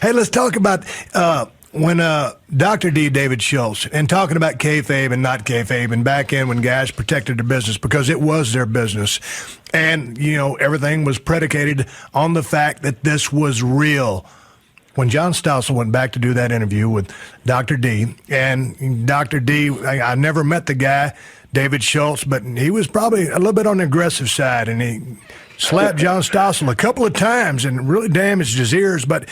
Hey, let's talk about when Dr. D, David Schultz, and talking about kayfabe and not kayfabe, and back in when guys protected their business because it was their business. And, everything was predicated on the fact that this was real. When John Stossel went back to do that interview with Dr. D, and Dr. D, I never met the guy, David Schultz, but he was probably a little bit on the aggressive side, and he slapped John Stossel a couple of times and really damaged his ears, but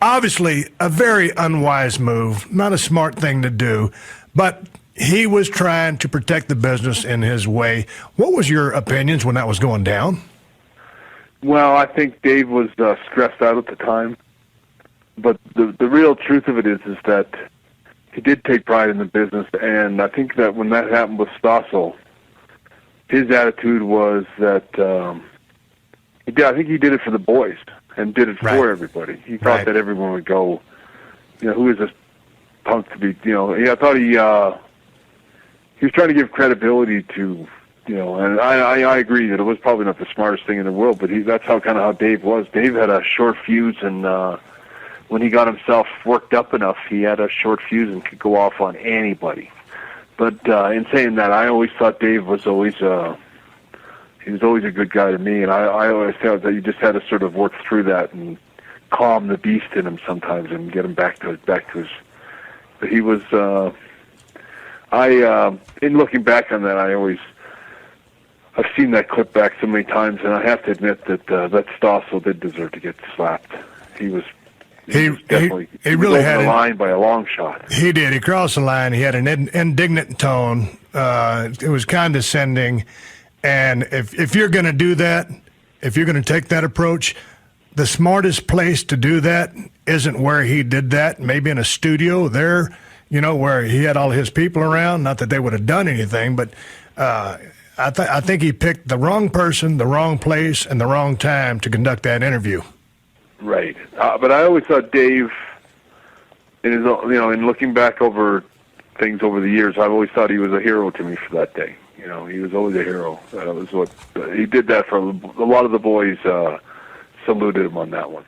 obviously a very unwise move, not a smart thing to do, but he was trying to protect the business in his way. What was your opinions when that was going down? Well, I think Dave was stressed out at the time, but the real truth of it is that he did take pride in the business, and I think that when that happened with Stossel, his attitude was that I think he did it for the boys and did it for everybody. He thought that everyone would go, who is this punk to be, I thought he was trying to give credibility to, and I agree that it was probably not the smartest thing in the world, but that's how Dave was. Dave had a short fuse, and when he got himself worked up enough, he had a short fuse and could go off on anybody. But in saying that, I always thought Dave was always he was always a good guy to me, and I always felt that you just had to sort of work through that and calm the beast in him sometimes and get him back to his. But he was. In looking back on that, I've seen that clip back so many times, and I have to admit that Stossel did deserve to get slapped. He was definitely really had the line by a long shot. He did. He crossed the line. He had an indignant tone. It was condescending. And if you're going to do that, if you're going to take that approach, the smartest place to do that isn't where he did that. Maybe in a studio there, where he had all his people around. Not that they would have done anything, but I think he picked the wrong person, the wrong place, and the wrong time to conduct that interview. Right. But I always thought Dave, in looking back over things over the years, I've always thought he was a hero to me for that day. He was always a hero. That was what he did that for a lot of the boys. Saluted him on that one.